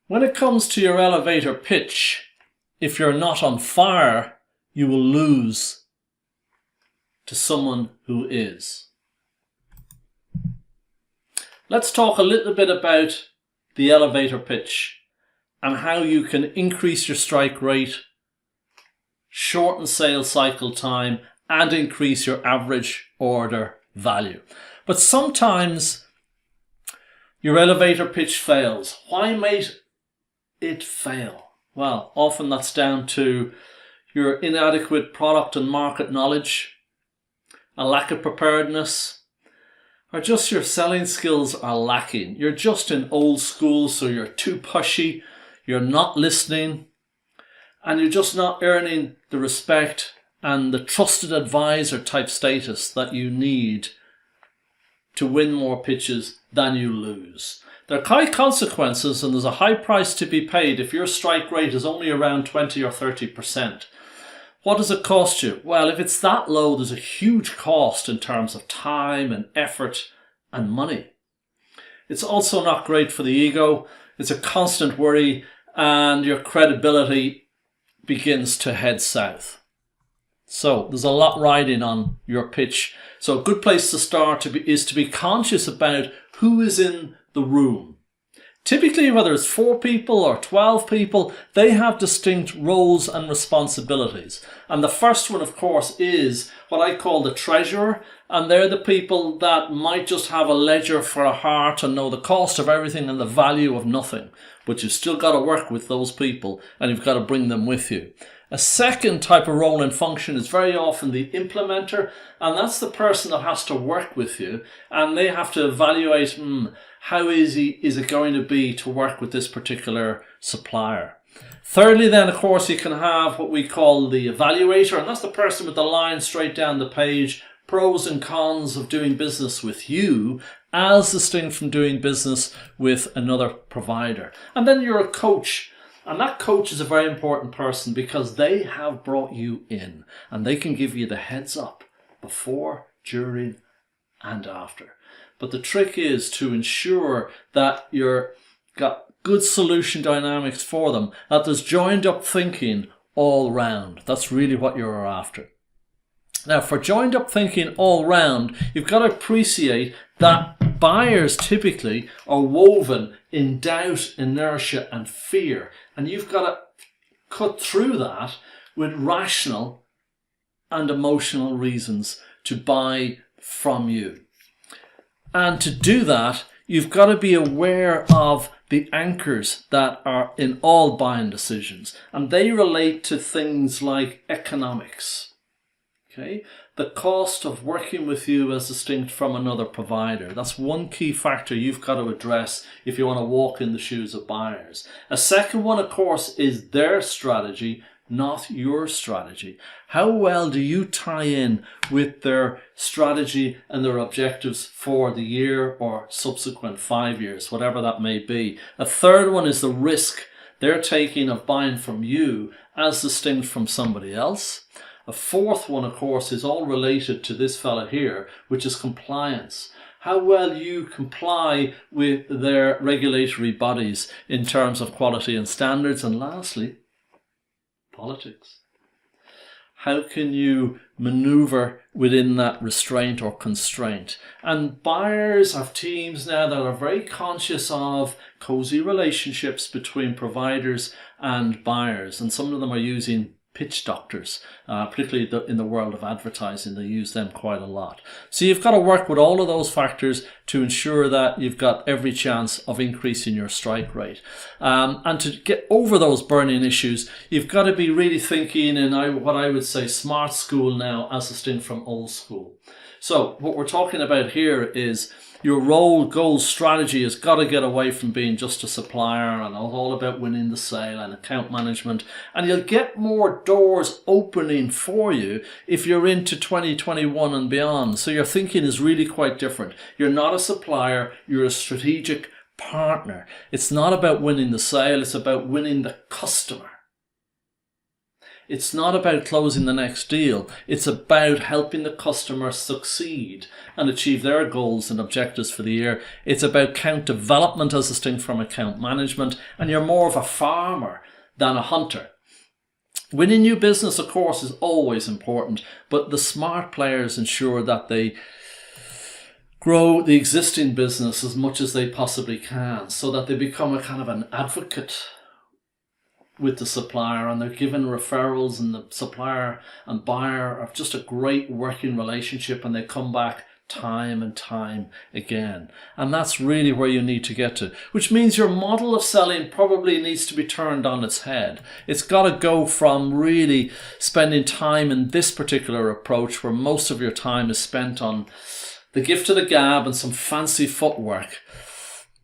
When it comes to your elevator pitch, if you're not on fire, you will lose to someone who is. Let's talk a little bit about the elevator pitch and how you can increase your strike rate, shorten sales cycle time, and increase your average order value. But sometimes your elevator pitch fails. Why might it fail? Well, often that's down to your inadequate product and market knowledge, a lack of preparedness, or just your selling skills are lacking. You're just in old school, so you're too pushy, you're not listening, and you're just not earning the respect and the trusted advisor type status that you need to win more pitches than you lose. There are high consequences and there's a high price to be paid if your strike rate is only around 20 or 30%. What does it cost you? Well, if it's that low, there's a huge cost in terms of time and effort and money. It's also not great for the ego. It's a constant worry and your credibility begins to head south. So there's a lot riding on your pitch. So a good place to start is to be conscious about who is in the room. Typically, whether it's 4 people or 12 people, they have distinct roles and responsibilities. And the first one, of course, is what I call the treasurer. And they're the people that might just have a ledger for a heart and know the cost of everything and the value of nothing. But you've still got to work with those people and you've got to bring them with you. A second type of role and function is very often the implementer, and that's the person that has to work with you, and they have to evaluate how easy is it going to be to work with this particular supplier. Thirdly, then, of course, you can have what we call the evaluator, and that's the person with the line straight down the page, pros and cons of doing business with you as distinct from doing business with another provider. And then you're a coach. And that coach is a very important person because they have brought you in and they can give you the heads up before, during, and after. But the trick is to ensure that you've got good solution dynamics for them, that there's joined up thinking all round. That's really what you're after. Now, for joined up thinking all round, you've got to appreciate that buyers typically are woven in doubt, inertia, and fear. And you've got to cut through that with rational and emotional reasons to buy from you. And to do that, you've got to be aware of the anchors that are in all buying decisions. And they relate to things like economics. Okay, the cost of working with you as distinct from another provider. That's one key factor you've got to address if you want to walk in the shoes of buyers. A second one, of course, is their strategy, not your strategy. How well do you tie in with their strategy and their objectives for the year or subsequent 5 years, whatever that may be? A third one is the risk they're taking of buying from you as distinct from somebody else. A fourth one, of course, is all related to this fella here, which is compliance. How well you comply with their regulatory bodies in terms of quality and standards. And lastly, politics. How can you maneuver within that restraint or constraint? And buyers have teams now that are very conscious of cozy relationships between providers and buyers. And some of them are using pitch doctors, particularly in the world of advertising. They use them quite a lot. So you've got to work with all of those factors to ensure that you've got every chance of increasing your strike rate. And to get over those burning issues, you've got to be really thinking in what I would say smart school now as distinct from old school. So what we're talking about here is your role, goals, strategy has got to get away from being just a supplier and all about winning the sale and account management. And you'll get more doors opening for you if you're into 2021 and beyond. So your thinking is really quite different. You're not a supplier, you're a strategic partner. It's not about winning the sale, it's about winning the customer. It's not about closing the next deal. It's about helping the customer succeed and achieve their goals and objectives for the year. It's about account development as distinct from account management, and you're more of a farmer than a hunter. Winning new business, of course, is always important, but the smart players ensure that they grow the existing business as much as they possibly can, so that they become a kind of an advocate with the supplier, and they're given referrals, and the supplier and buyer have just a great working relationship, and they come back time and time again. And that's really where you need to get to, which means your model of selling probably needs to be turned on its head. It's got to go from really spending time in this particular approach, where most of your time is spent on the gift of the gab and some fancy footwork.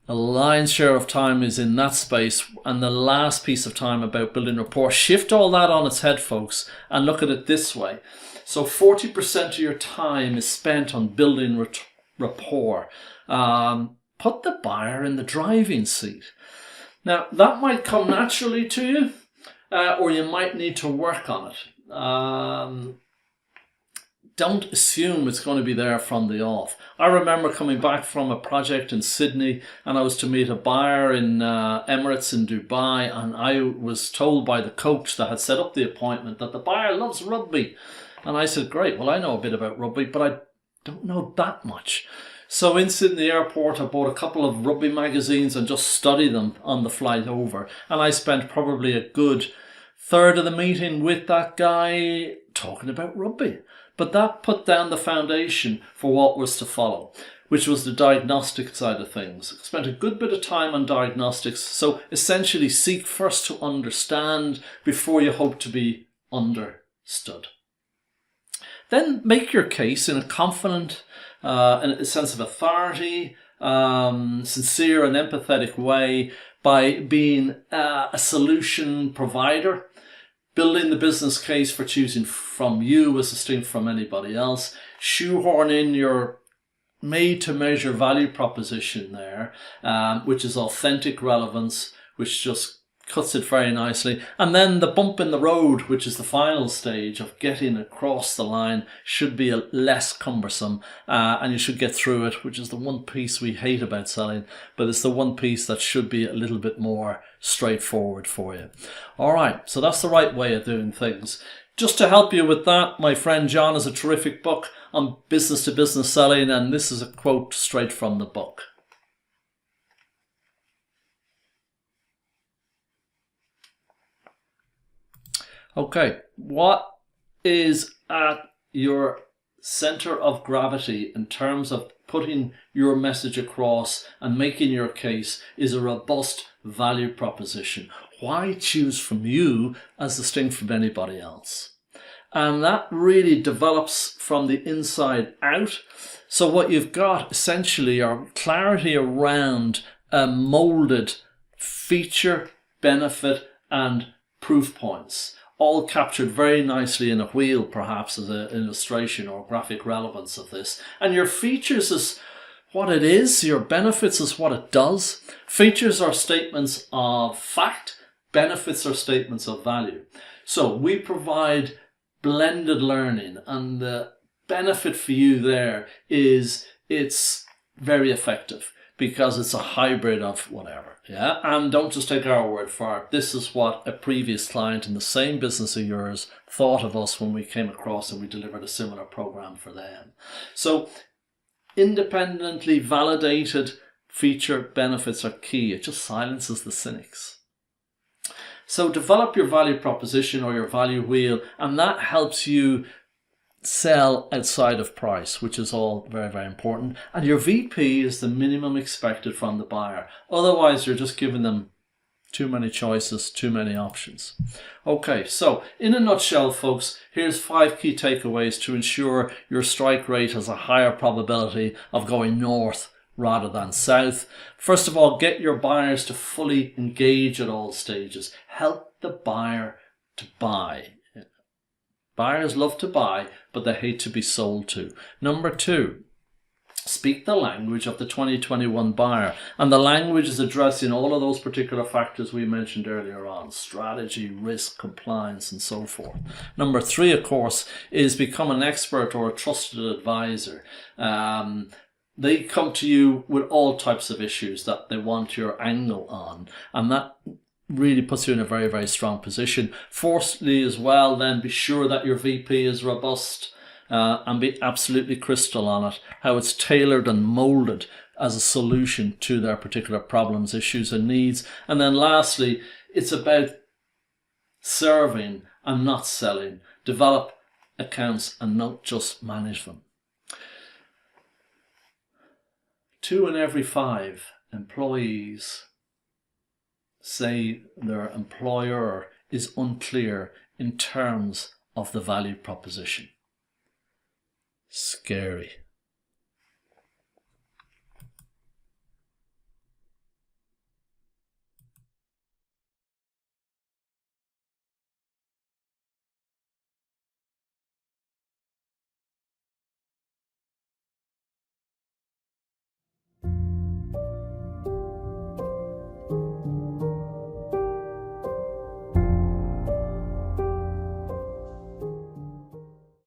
The lion's share of time is in that space, and the last piece of time about building rapport. Shift all that on its head, folks, and look at it this way. So 40% of your time is spent on building rapport. Put the buyer in the driving seat. Now, that might come naturally to you, or you might need to work on it. Don't assume it's going to be there from the off. I remember coming back from a project in Sydney, and I was to meet a buyer in Emirates in Dubai, and I was told by the coach that had set up the appointment that the buyer loves rugby. And I said, great, well, I know a bit about rugby, but I don't know that much. So in Sydney Airport, I bought a couple of rugby magazines and just studied them on the flight over. And I spent probably a good third of the meeting with that guy talking about rugby. But that put down the foundation for what was to follow, which was the diagnostic side of things. I spent a good bit of time on diagnostics. So essentially seek first to understand before you hope to be understood. Then make your case in a confident, in a sense of authority, sincere and empathetic way by being a solution provider, building the business case for choosing from you as distinct from anybody else, shoehorn in your made-to-measure value proposition there, which is authentic relevance, which just cuts it very nicely. And then the bump in the road, which is the final stage of getting across the line, should be less cumbersome, and you should get through it, which is the one piece we hate about selling, but it's the one piece that should be a little bit more straightforward for you. All right, so that's the right way of doing things. Just to help you with that, my friend John has a terrific book on business-to-business selling, and this is a quote straight from the book. Okay, what is at your center of gravity in terms of putting your message across and making your case is a robust value proposition. Why choose from you as distinct from anybody else? And that really develops from the inside out. So what you've got essentially are clarity around a molded feature, benefit, and proof points, all captured very nicely in a wheel, perhaps as an illustration or graphic relevance of this. And your features is what it is, your benefits is what it does. Features are statements of fact, benefits are statements of value. So we provide blended learning, and the benefit for you there is it's very effective because it's a hybrid of whatever. Yeah, and don't just take our word for it. This is what a previous client in the same business of yours thought of us when we came across and we delivered a similar program for them. So independently validated feature benefits are key. It just silences the cynics. So develop your value proposition or your value wheel, and that helps you sell outside of price, which is all very, very important. And your VP is the minimum expected from the buyer. Otherwise, you're just giving them too many choices, too many options. Okay, so in a nutshell, folks, here's 5 key takeaways to ensure your strike rate has a higher probability of going north rather than south. First of all, get your buyers to fully engage at all stages. Help the buyer to buy. Buyers love to buy, but they hate to be sold to. Number 2, Speak the language of the 2021 buyer. And the language is addressing all of those particular factors we mentioned earlier on: strategy, risk, compliance, and so forth. Number 3, of course, is become an expert or a trusted advisor. They come to you with all types of issues that they want your angle on, and that really puts you in a very, very strong position. Fourthly, as well, then be sure that your VP is robust. And be absolutely crystal on it, how it's tailored and molded as a solution to their particular problems, issues, and needs. And then lastly, it's about serving and not selling. Develop accounts and not just manage them. 2 in every 5 employees say their employer is unclear in terms of the value proposition. Scary.